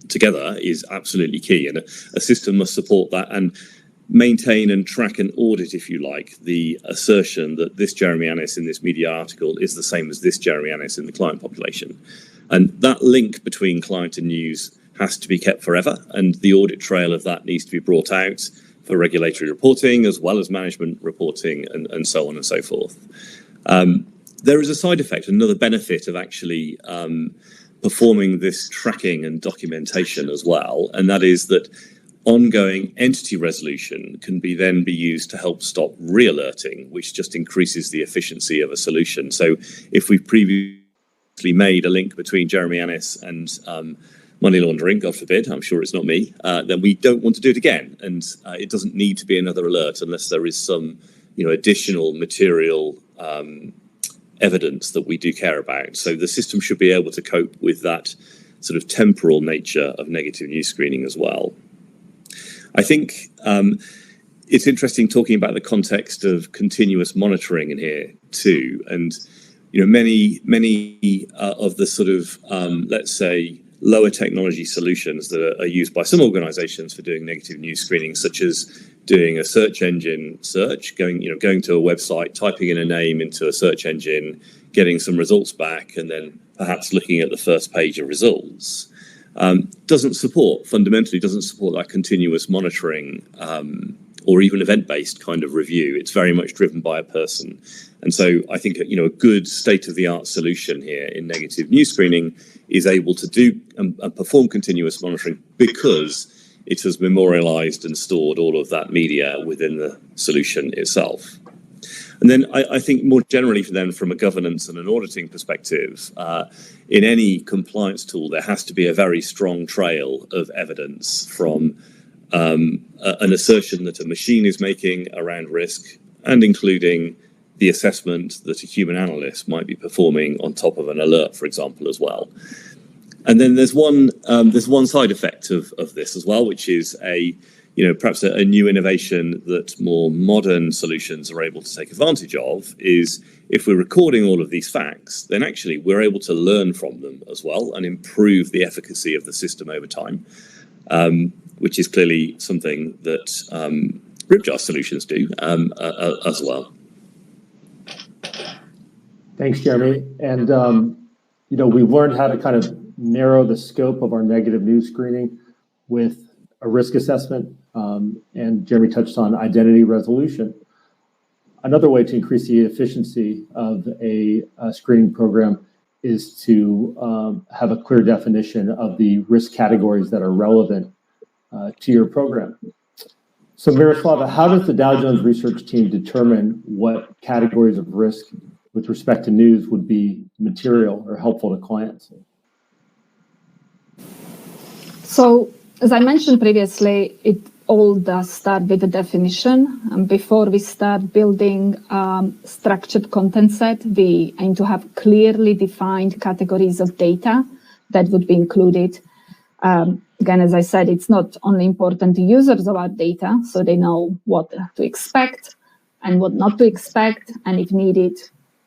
together is absolutely key, and a system must support that and maintain and track and audit, if you like, the assertion that this Jeremy Annis in this media article is the same as this Jeremy Annis in the client population. And that link between client and news has to be kept forever, and the audit trail of that needs to be brought out for regulatory reporting as well as management reporting and so on and so forth. There is a side effect, another benefit of actually performing this tracking and documentation as well, and that is that ongoing entity resolution can then be used to help stop re-alerting, which just increases the efficiency of a solution. So if we've previously made a link between Jeremy Annis and money laundering, God forbid, I'm sure it's not me, then we don't want to do it again. And it doesn't need to be another alert unless there is some additional material evidence that we do care about. So the system should be able to cope with that sort of temporal nature of negative news screening as well. I think it's interesting talking about the context of continuous monitoring in here too. And many of the sort of let's say lower technology solutions that are used by some organizations for doing negative news screening, such as doing a search engine search, going to a website, typing in a name into a search engine, getting some results back, and then perhaps looking at the first page of results, fundamentally doesn't support that continuous monitoring or even event-based kind of review. It's very much driven by a person. And so I think a good state-of-the-art solution here in negative news screening is able to do and perform continuous monitoring because it has memorialized and stored all of that media within the solution itself. And then I think more generally from a governance and an auditing perspective, in any compliance tool, there has to be a very strong trail of evidence from an assertion that a machine is making around risk, and including the assessment that a human analyst might be performing on top of an alert, for example, as well. And then there's one side effect of this as well, which is perhaps a new innovation that more modern solutions are able to take advantage of, is if we're recording all of these facts, then actually we're able to learn from them as well and improve the efficacy of the system over time, which is clearly something that Ripjar solutions do as well. Thanks, Jeremy. And, we've learned how to kind of narrow the scope of our negative news screening with a risk assessment, and Jeremy touched on identity resolution. Another way to increase the efficiency of a screening program is to have a clear definition of the risk categories that are relevant to your program. So Miroslava, how does the Dow Jones research team determine what categories of risk with respect to news would be material or helpful to clients? So, as I mentioned previously, it all does start with a definition. And before we start building structured content set, we aim to have clearly defined categories of data that would be included. Again, as I said, it's not only important to users of our data, so they know what to expect and what not to expect, and if needed,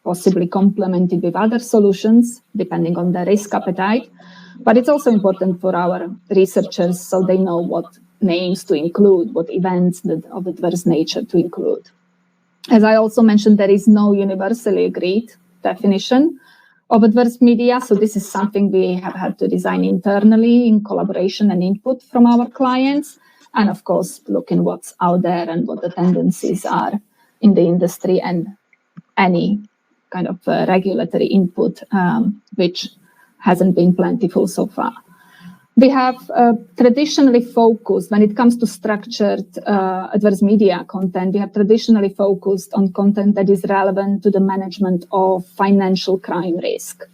possibly complemented with other solutions, depending on their risk appetite. But it's also important for our researchers so they know what names to include, what events of adverse nature to include. As I also mentioned, there is no universally agreed definition of adverse media, so this is something we have had to design internally in collaboration and input from our clients, and of course, looking what's out there and what the tendencies are in the industry and any kind of regulatory input, which hasn't been plentiful so far. We have traditionally focused, when it comes to structured adverse media content, we have traditionally focused on content that is relevant to the management of financial crime risk.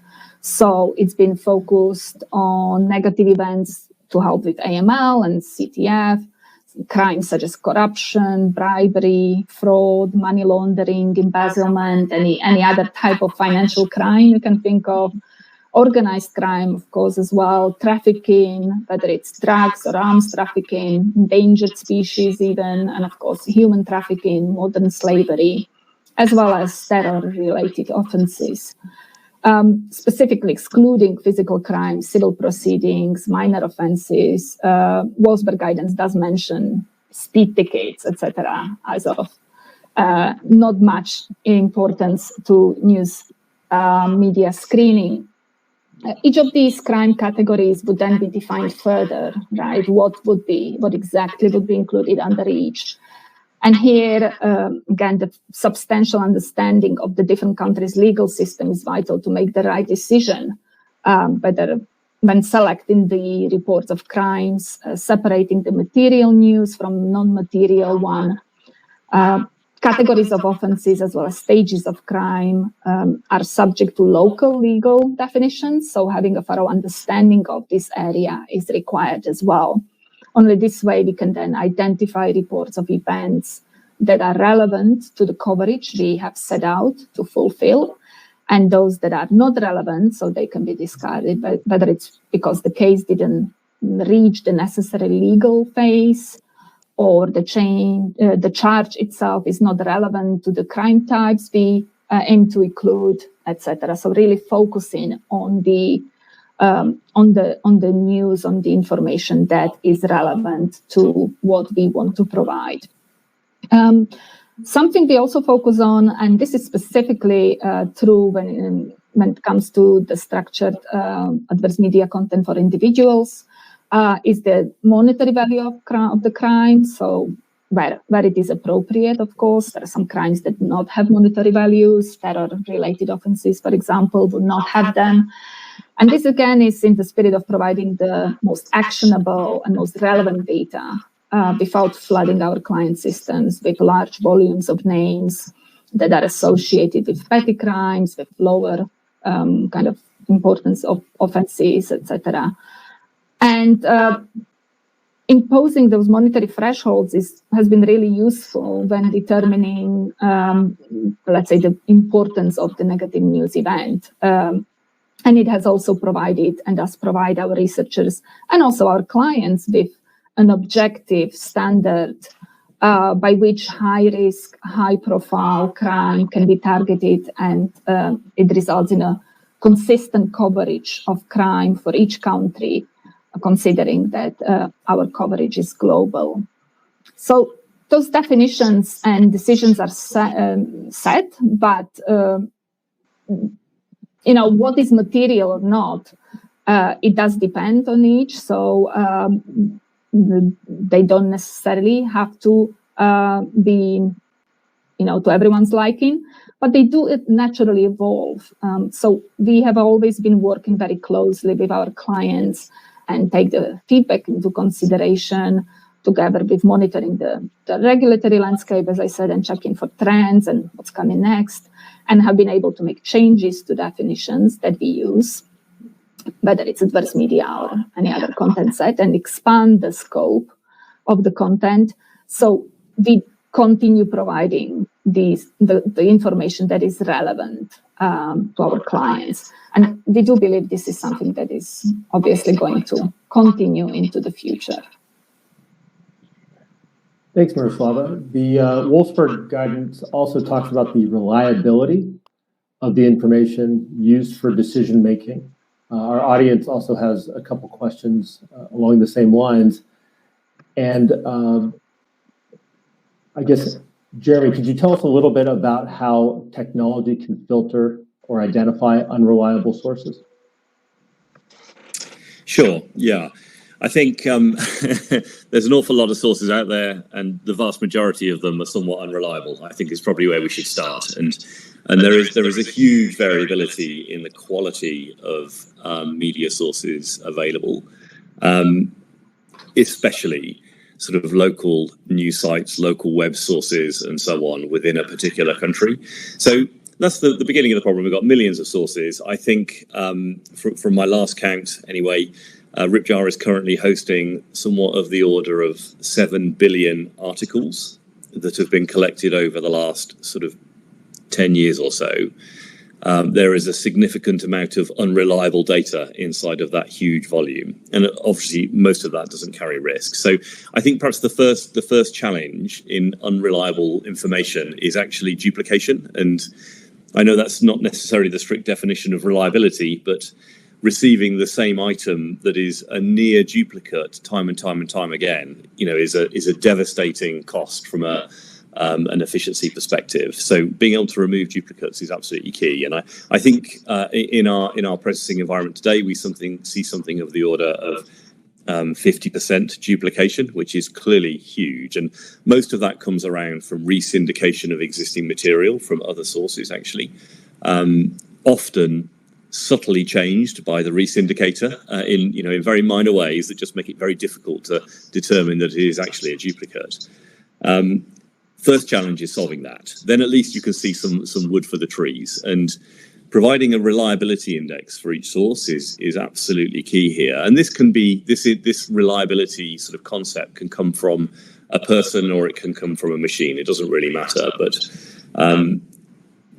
So it's been focused on negative events to help with AML and CTF, crimes such as corruption, bribery, fraud, money laundering, embezzlement, any other type of financial crime you can think of. Organized crime, of course, as well, trafficking, whether it's drugs or arms trafficking, endangered species even, and of course, human trafficking, modern slavery, as well as terror-related offenses. specifically excluding physical crimes, civil proceedings, minor offenses. Wolfsberg guidance does mention speed tickets, etc., as of not much importance to news media screening. Each of these crime categories would then be defined further, right? What exactly would be included under each? And here, again, the substantial understanding of the different countries' legal system is vital to make the right decision, whether when selecting the reports of crimes, separating the material news from non-material one. Categories of offenses as well as stages of crime are subject to local legal definitions, so having a thorough understanding of this area is required as well. Only this way we can then identify reports of events that are relevant to the coverage we have set out to fulfill, and those that are not relevant, so they can be discarded, whether it's because the case didn't reach the necessary legal phase, or the charge itself is not relevant to the crime types we aim to include, etc. So really focusing on the news, on the information that is relevant to what we want to provide. Something we also focus on, and this is specifically true when it comes to the structured adverse media content for individuals, is the monetary value of the crime. So where it is appropriate, of course, there are some crimes that do not have monetary values. Terror-related offenses, for example, will not have them. And this, again, is in the spirit of providing the most actionable and most relevant data without flooding our client systems with large volumes of names that are associated with petty crimes, with lower kind of importance of offenses, etc. And imposing those monetary thresholds has been really useful when determining, let's say, the importance of the negative news event. And it has also provided and does provide our researchers and also our clients with an objective standard by which high-risk, high-profile crime can be targeted, and it results in a consistent coverage of crime for each country, considering that our coverage is global. So those definitions and decisions are set, but what is material or not, it does depend on each. So they don't necessarily have to be, to everyone's liking, but they do naturally evolve. So we have always been working very closely with our clients and take the feedback into consideration, together with monitoring the regulatory landscape, as I said, and checking for trends and what's coming next, and have been able to make changes to definitions that we use, whether it's adverse media or any other content set, and expand the scope of the content. So we continue providing the information that is relevant to our clients. And we do believe this is something that is obviously going to continue into the future. Thanks, Miroslava. The Wolfsberg guidance also talks about the reliability of the information used for decision-making. Our audience also has a couple questions along the same lines. And I guess, Jeremy, could you tell us a little bit about how technology can filter or identify unreliable sources? Sure, yeah. I think there's an awful lot of sources out there, and the vast majority of them are somewhat unreliable. I think is probably where we should start. And there is a huge variability in the quality of media sources available, especially sort of local news sites, local web sources, and so on within a particular country. So that's the beginning of the problem. We've got millions of sources. I think from my last count, anyway, Ripjar is currently hosting somewhat of the order of 7 billion articles that have been collected over the last sort of 10 years or so. There is a significant amount of unreliable data inside of that huge volume, and obviously most of that doesn't carry risk. So I think perhaps the first challenge in unreliable information is actually duplication, and I know that's not necessarily the strict definition of reliability, but receiving the same item that is a near duplicate time and time again, is a devastating cost from an efficiency perspective. So being able to remove duplicates is absolutely key. And I think in our processing environment today, we see something of the order of 50% duplication, which is clearly huge. And most of that comes around from resyndication of existing material from other sources, actually, often subtly changed by the resyndicator in very minor ways that just make it very difficult to determine that it is actually a duplicate. First challenge is solving that. Then at least you can see some wood for the trees. And providing a reliability index for each source is absolutely key here. And this can be this reliability sort of concept can come from a person or it can come from a machine. It doesn't really matter. But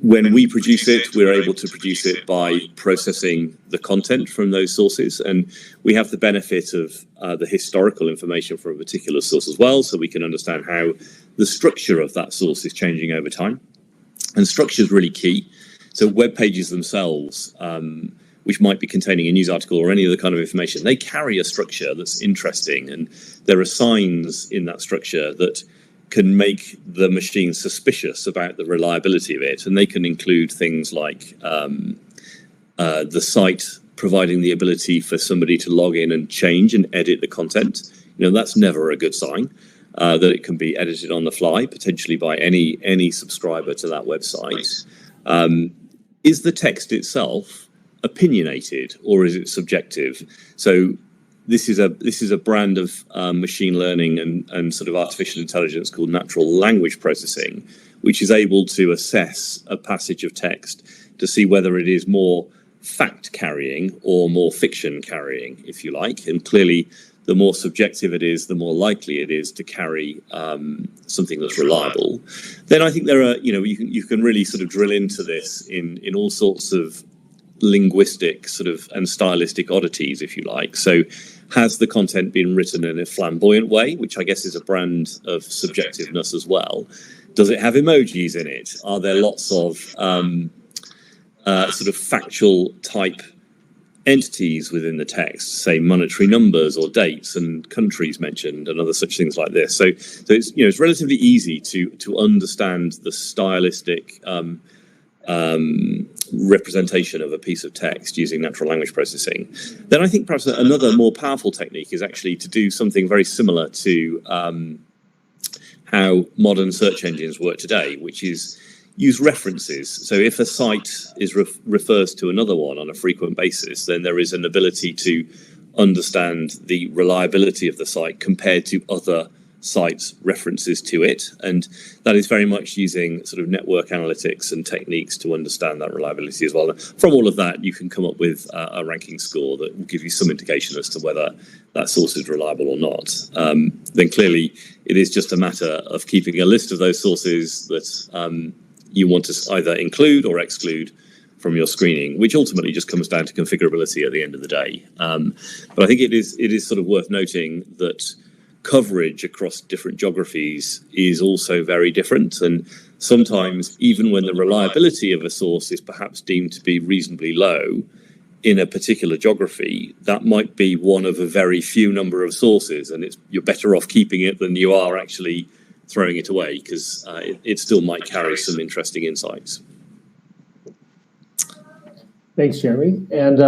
when we produce it, we're able to produce it by processing the content from those sources. And we have the benefit of the historical information from a particular source as well, so we can understand how the structure of that source is changing over time. And structure is really key. So web pages themselves, which might be containing a news article or any other kind of information, they carry a structure that's interesting. And there are signs in that structure that can make the machine suspicious about the reliability of it. And they can include things like the site providing the ability for somebody to log in and change and edit the content. That's never a good sign, that it can be edited on the fly, potentially by any subscriber to that website. Is the text itself opinionated or is it subjective? So this is a brand of machine learning and sort of artificial intelligence called natural language processing, which is able to assess a passage of text to see whether it is more fact carrying or more fiction carrying, if you like. And clearly, the more subjective it is, the more likely it is to carry something that's reliable. Then I think there are, you can really sort of drill into this in all sorts of linguistic sort of and stylistic oddities, if you like. So has the content been written in a flamboyant way, which I guess is a brand of subjectiveness as well? Does it have emojis in it? Are there lots of sort of factual type entities within the text, say monetary numbers or dates and countries mentioned and other such things like this? So it's relatively easy to understand the stylistic representation of a piece of text using natural language processing. Then I think perhaps another more powerful technique is actually to do something very similar to how modern search engines work today, which is use references. So if a site refers to another one on a frequent basis, then there is an ability to understand the reliability of the site compared to other sites' references to it. And that is very much using sort of network analytics and techniques to understand that reliability as well. From all of that, you can come up with a ranking score that will give you some indication as to whether that source is reliable or not. Then clearly, it is just a matter of keeping a list of those sources that you want to either include or exclude from your screening, which ultimately just comes down to configurability at the end of the day. But I think it is sort of worth noting that coverage across different geographies is also very different. And sometimes, even when the reliability of a source is perhaps deemed to be reasonably low in a particular geography, that might be one of a very few number of sources, and you're better off keeping it than you are actually throwing it away, because it still might carry some interesting insights. Thanks, Jeremy. And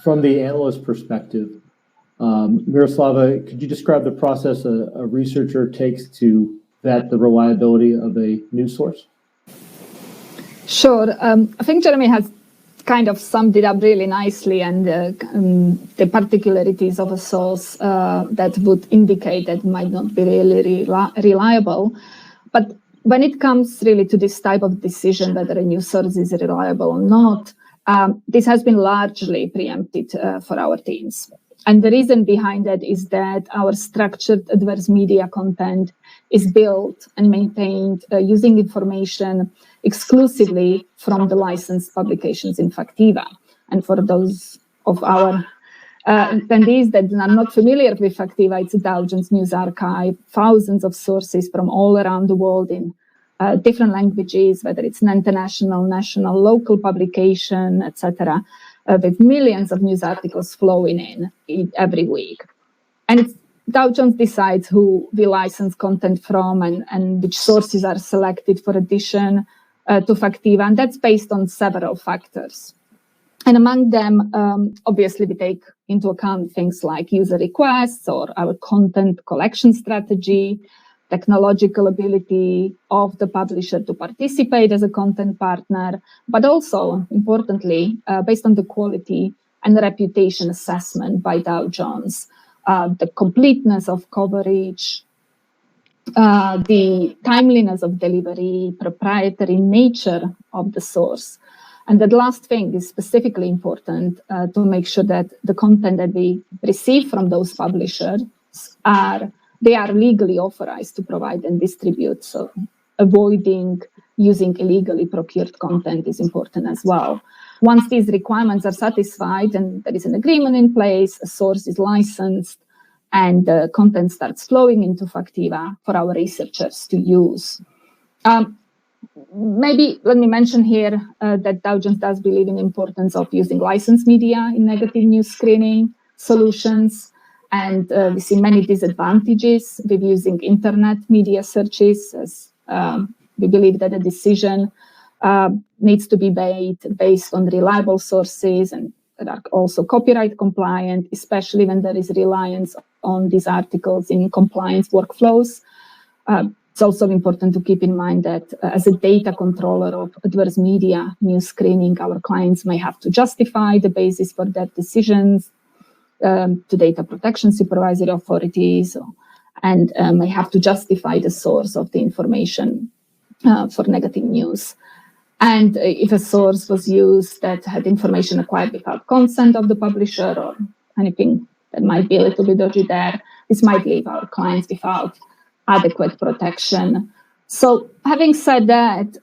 from the analyst perspective, Miroslava, could you describe the process a researcher takes to vet the reliability of a news source? Sure. I think Jeremy has kind of summed it up really nicely, and the particularities of a source that would indicate that it might not be really reliable. But when it comes really to this type of decision, whether a news source is reliable or not, this has been largely preempted for our teams. And the reason behind that is that our structured adverse media content is built and maintained using information exclusively from the licensed publications in Factiva. And for those of our attendees that are not familiar with Factiva, it's a Dow Jones News Archive, thousands of sources from all around the world in different languages, whether it's an international, national, local publication, etc., with millions of news articles flowing in every week. And Dow Jones decides who we license content from and which sources are selected for addition to Factiva, and that's based on several factors. And among them, obviously, we take into account things like user requests or our content collection strategy, technological ability of the publisher to participate as a content partner, but also, importantly, based on the quality and reputation assessment by Dow Jones, the completeness of coverage, the timeliness of delivery, proprietary nature of the source. And the last thing is specifically important to make sure that the content that we receive from those publishers are legally authorized to provide and distribute. So avoiding using illegally procured content is important as well. Once these requirements are satisfied and there is an agreement in place, a source is licensed, and the content starts flowing into Factiva for our researchers to use. Maybe let me mention here that Dow Jones does believe in the importance of using licensed media in negative news screening solutions. And we see many disadvantages with using internet media searches, as we believe that a decision needs to be made based on reliable sources and that are also copyright compliant, especially when there is reliance on these articles in compliance workflows. It's also important to keep in mind that as a data controller of adverse media news screening, our clients may have to justify the basis for their decisions to data protection supervisory authorities, and may have to justify the source of the information for negative news. And if a source was used that had information acquired without consent of the publisher or anything that might be a little bit dodgy there, this might leave our clients without adequate protection. So having said that,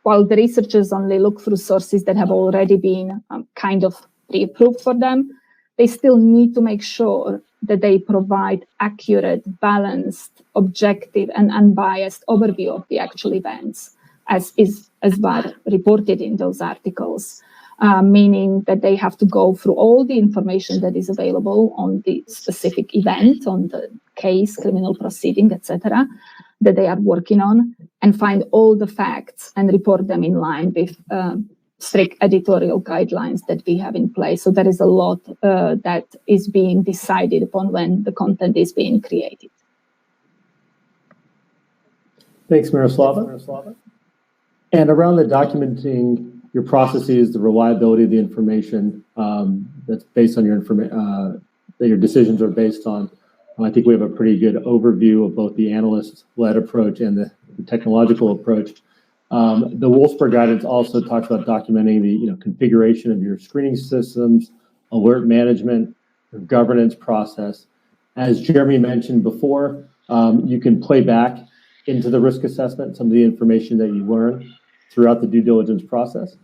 while the researchers only look through sources that have already been kind of pre-approved for them, they still need to make sure that they provide accurate, balanced, objective, and unbiased overview of the actual events, as were reported in those articles, meaning that they have to go through all the information that is available on the specific event, on the case, criminal proceeding, etc., that they are working on, and find all the facts and report them in line with strict editorial guidelines that we have in place. So there is a lot that is being decided upon when the content is being created. Thanks, Miroslava. And around the documenting your processes, the reliability of the information that's based on your information, that your decisions are based on, I think we have a pretty good overview of both the analyst-led approach and the technological approach. The Wolfsberg guidance also talks about documenting the configuration of your screening systems, alert management, your governance process. As Jeremy mentioned before, you can play back into the risk assessment some of the information that you learn throughout the due diligence process.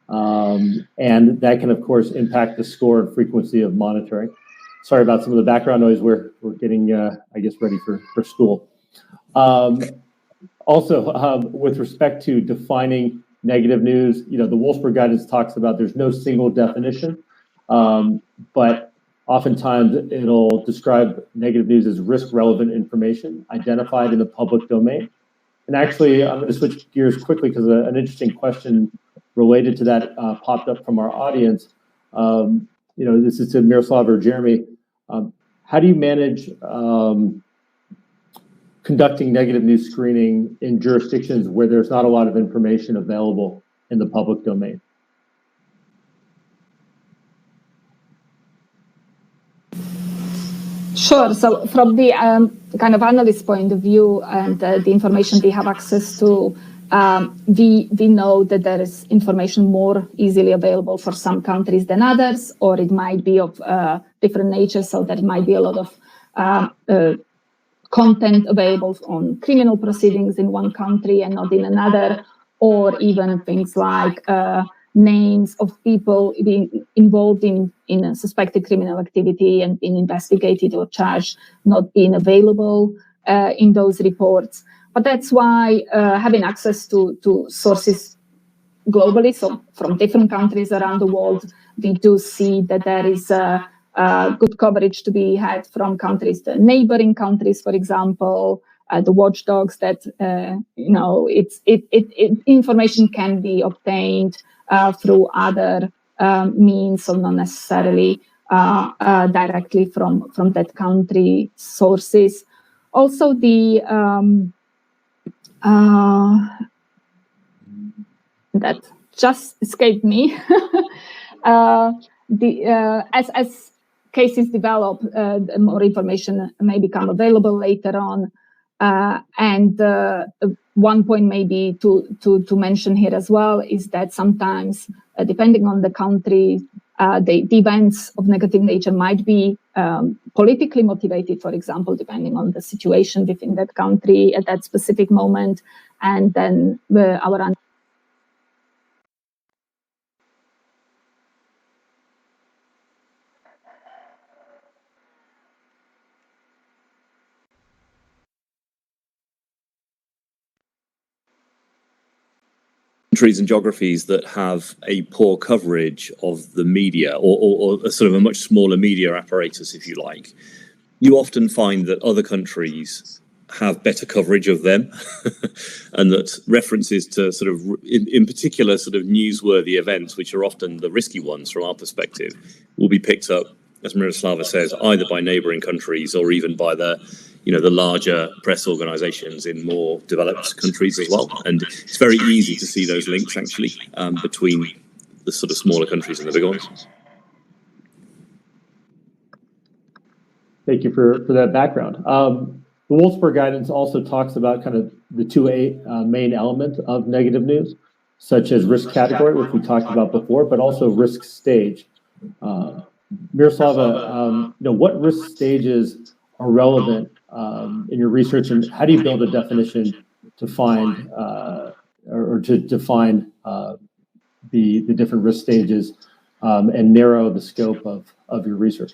And that can, of course, impact the score and frequency of monitoring. Sorry about some of the background noise. We're getting, I guess, ready for school. Also, with respect to defining negative news, the Wolfsberg guidance talks about there's no single definition, but oftentimes it'll describe negative news as risk-relevant information identified in the public domain. And actually, I'm going to switch gears quickly because an interesting question related to that popped up from our audience. This is to Miroslav or Jeremy. How do you manage conducting negative news screening in jurisdictions where there's not a lot of information available in the public domain? Sure. So from the kind of analyst point of view and the information we have access to, we know that there is information more easily available for some countries than others, or it might be of different nature, so there might be a lot of content available on criminal proceedings in one country and not in another, or even things like names of people being involved in a suspected criminal activity and being investigated or charged not being available in those reports. But that's why having access to sources globally, so from different countries around the world, we do see that there is good coverage to be had from countries, the neighboring countries, for example, the watchdogs that, information can be obtained through other means, so not necessarily directly from that country sources. Also, that just escaped me. As cases develop, more information may become available later on. And one point maybe to mention here as well is that sometimes, depending on the country, the events of negative nature might be politically motivated, for example, depending on the situation within that country at that specific moment. And then our countries and geographies that have a poor coverage of the media, or a sort of a much smaller media apparatus, if you like, you often find that other countries have better coverage of them, and that references to sort of, in particular, sort of newsworthy events, which are often the risky ones from our perspective, will be picked up, as Miroslava says, either by neighbouring countries or even by the larger press organisations in more developed countries as well. And it's very easy to see those links actually between the sort of smaller countries and the bigger ones. Thank you for that background. The Wolfsberg guidance also talks about kind of the two main elements of negative news, such as risk category, which we talked about before, but also risk stage. Miroslava, what risk stages are relevant in your research, and how do you build a definition to find or to define the different risk stages and narrow the scope of your research?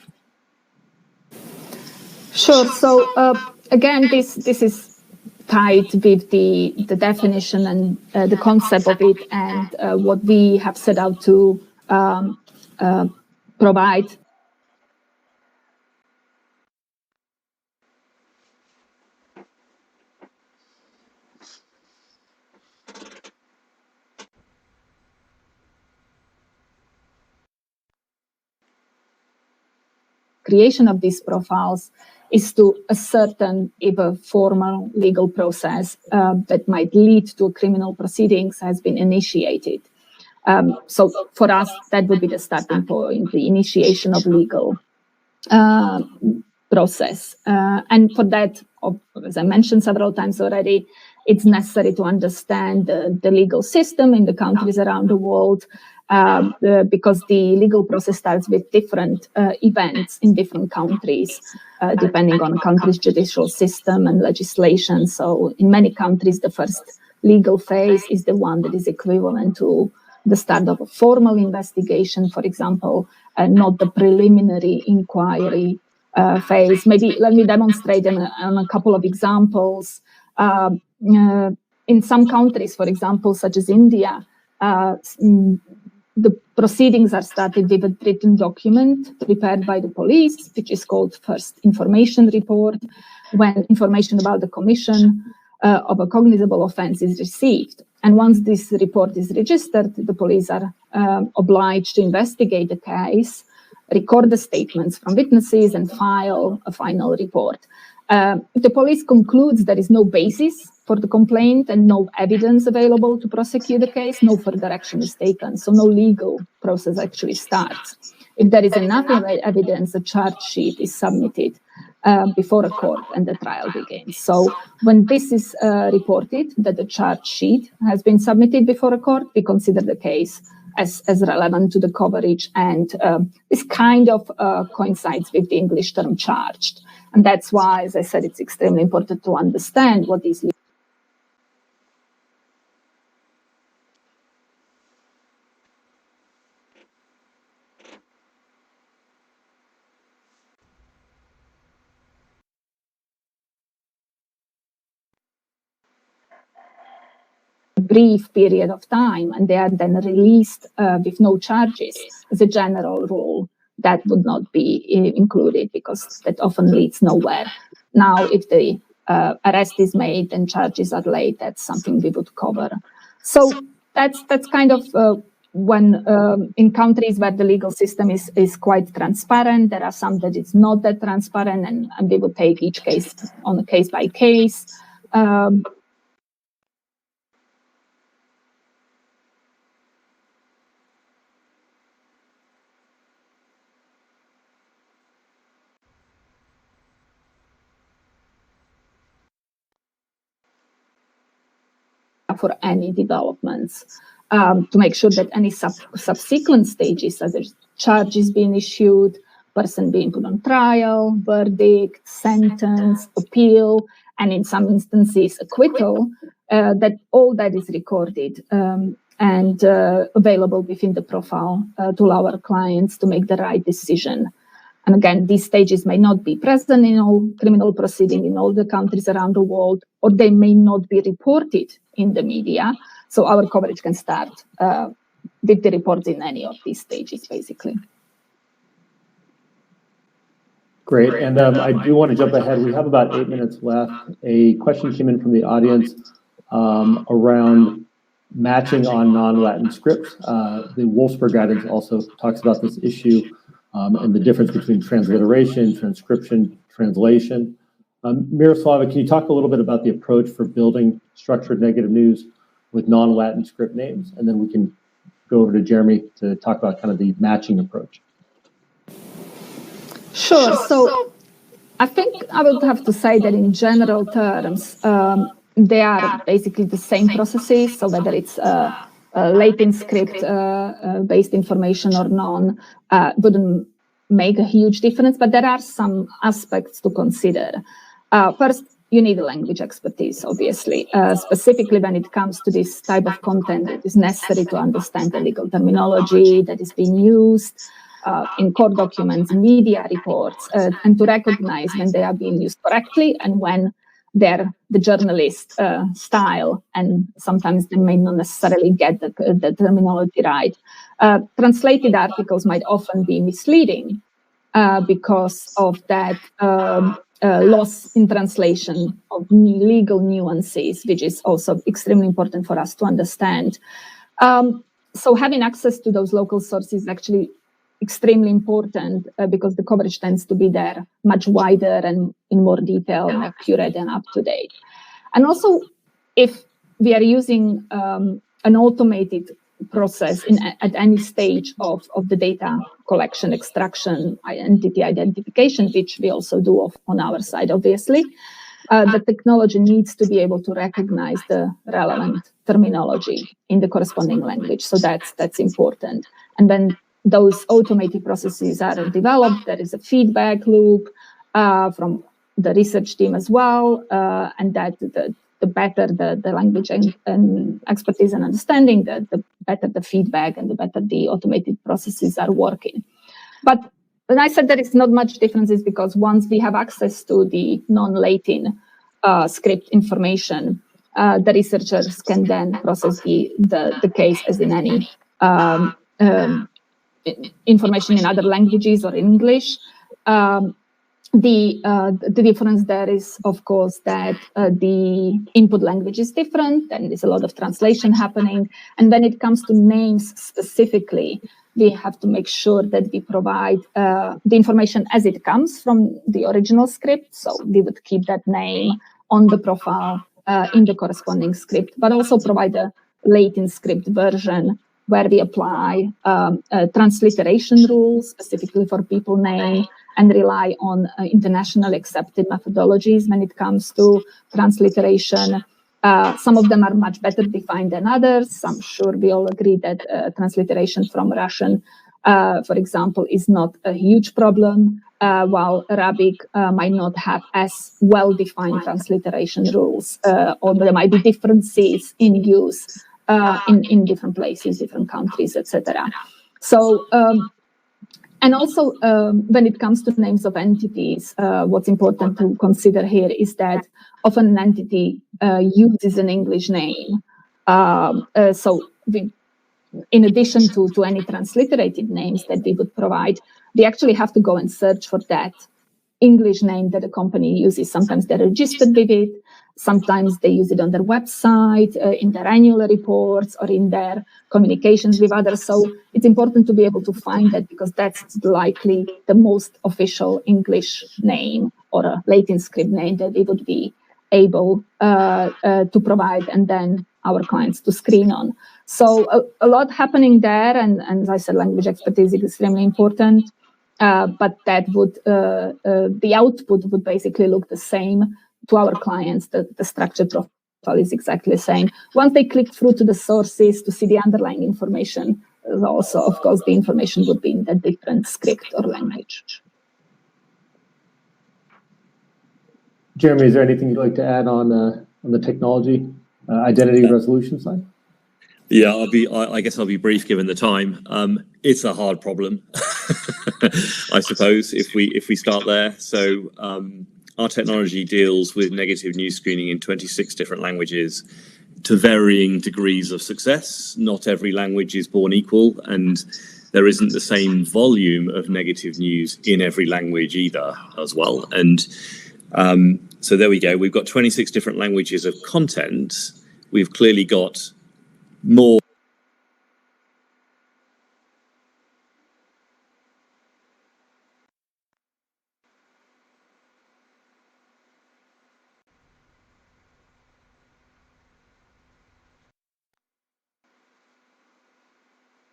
Sure. So again, this is tied with the definition and the concept of it, and what we have set out to provide. Creation of these profiles is to ascertain if a formal legal process that might lead to criminal proceedings has been initiated. So for us, that would be the starting point, the initiation of legal process. And for that, as I mentioned several times already, it's necessary to understand the legal system in the countries around the world, because the legal process starts with different events in different countries, depending on a country's judicial system and legislation. So in many countries, the first legal phase is the one that is equivalent to the start of a formal investigation, for example, not the preliminary inquiry phase. Maybe let me demonstrate on a couple of examples. In some countries, for example, such as India, the proceedings are started with a written document prepared by the police, which is called first information report, when information about the commission of a cognizable offense is received. And once this report is registered, the police are obliged to investigate the case, record the statements from witnesses, and file a final report. If the police concludes there is no basis for the complaint and no evidence available to prosecute the case, no further action is taken. So no legal process actually starts. If there is enough evidence, a charge sheet is submitted before a court and the trial begins. So when this is reported, that the charge sheet has been submitted before a court, we consider the case as relevant to the coverage, and this kind of coincides with the English term charged. And that's why, as I said, it's extremely important to understand what these brief period of time and they are then released with no charges, as a general rule, that would not be included because that often leads nowhere. Now, if the arrest is made and charges are laid, that's something we would cover. So that's kind of when in countries where the legal system is quite transparent, there are some that it's not that transparent, and we would take each case on a case by case. For any developments, to make sure that any subsequent stages, such as charges being issued, person being put on trial, verdict, sentence, appeal, and in some instances acquittal, that all that is recorded and available within the profile to allow our clients to make the right decision. And again, these stages may not be present in all criminal proceedings in all the countries around the world, or they may not be reported in the media. So our coverage can start with the reports in any of these stages, basically. Great. And I do want to jump ahead. We have about 8 minutes left. A question came in from the audience around matching on non-Latin scripts. The Wolfsberg guidance also talks about this issue. And the difference between transliteration, transcription, translation. Miroslava, can you talk a little bit about the approach for building structured negative news with non-Latin script names? And then we can go over to Jeremy to talk about kind of the matching approach. Sure. So I think I would have to say that in general terms, they are basically the same processes. So whether it's Latin script based information or none wouldn't make a huge difference, but there are some aspects to consider. First, you need a language expertise, obviously, specifically when it comes to this type of content. It is necessary to understand the legal terminology that is being used in court documents, media reports, and to recognize when they are being used correctly and when they're the journalist style, and sometimes they may not necessarily get the terminology right. Translated articles might often be misleading because of that loss in translation of legal nuances, which is also extremely important for us to understand. So having access to those local sources is actually extremely important because the coverage tends to be there much wider and in more detail and accurate and up to date. And also, if we are using an automated process at any stage of the data collection, extraction, entity identification, which we also do on our side, obviously, the technology needs to be able to recognize the relevant terminology in the corresponding language. So that's important. And when those automated processes are developed, there is a feedback loop from the research team as well, and that the better the language and expertise and understanding, the better the feedback and the better the automated processes are working. But when I said there is not much difference, is because once we have access to the non-Latin script information, the researchers can then process the case as in any information in other languages or English. The difference there is, of course, that the input language is different, and there's a lot of translation happening. And when it comes to names specifically, we have to make sure that we provide the information as it comes from the original script. So we would keep that name on the profile in the corresponding script, but also provide a Latin script version where we apply transliteration rules specifically for people name and rely on internationally accepted methodologies when it comes to transliteration. Some of them are much better defined than others. I'm sure we all agree that transliteration from Russian, for example, is not a huge problem, while Arabic might not have as well-defined transliteration rules, or there might be differences in use in different places, different countries, etc. So, and also when it comes to names of entities, what's important to consider here is that often an entity uses an English name In addition to any transliterated names that we would provide, we actually have to go and search for that English name that a company uses. Sometimes they're registered with it, sometimes they use it on their website, in their annual reports, or in their communications with others. So it's important to be able to find that, because that's likely the most official English name or a Latin script name that we would be able to provide, and then our clients to screen on. So a lot happening there, and as I said, language expertise is extremely important. But that would the output would basically look the same to our clients. The structured profile is exactly the same. Once they click through to the sources to see the underlying information, also, of course, the information would be in a different script or language. Jeremy, is there anything you'd like to add on the technology identity resolution side? Yeah, I guess I'll be brief given the time. It's a hard problem, I suppose, if we start there. So our technology deals with negative news screening in 26 different languages to varying degrees of success. Not every language is born equal, and there isn't the same volume of negative news in every language either as well. And so there we go. We've got 26 different languages of content. We've clearly got more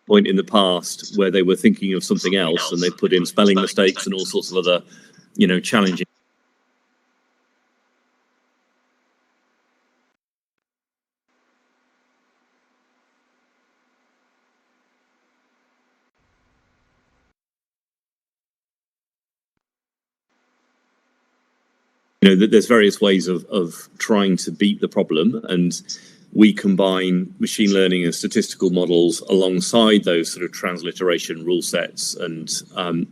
point in the past where they were thinking of something else and they put in spelling mistakes and all sorts of other, challenging. There's various ways of trying to beat the problem, and we combine machine learning and statistical models alongside those sort of transliteration rule sets and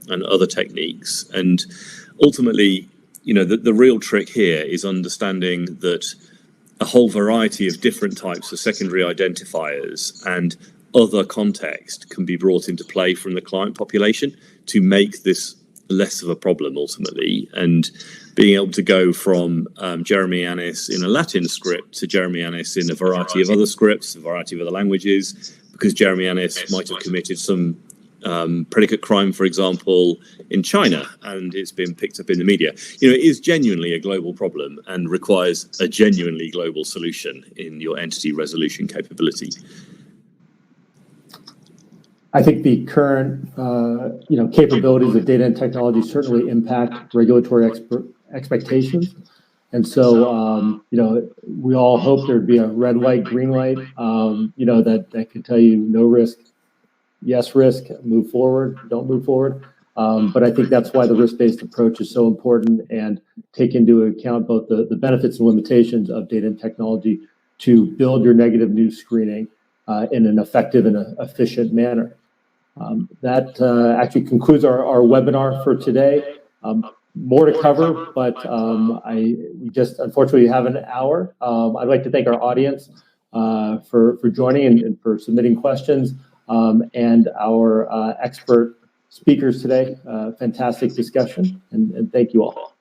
other techniques. And ultimately, the real trick here is understanding that a whole variety of different types of secondary identifiers and other context can be brought into play from the client population to make this less of a problem ultimately, and being able to go from Jeremy Annis in a Latin script to Jeremy Annis in a variety of other scripts, a variety of other languages, because Jeremy Annis might have committed some predicate crime, for example, in China, and it's been picked up in the media. It is genuinely a global problem and requires a genuinely global solution in your entity resolution capability. I think the current, capabilities of data and technology certainly impact regulatory expectations. And so, we all hope there'd be a red light, green light, that could tell you no risk, yes risk, move forward, don't move forward. But I think that's why the risk-based approach is so important, and take into account both the benefits and limitations of data and technology to build your negative news screening in an effective and efficient manner. That actually concludes our webinar for today. More to cover, but we just unfortunately have an hour. I'd like to thank our audience for joining and for submitting questions, and our expert speakers today. Fantastic discussion, and thank you all.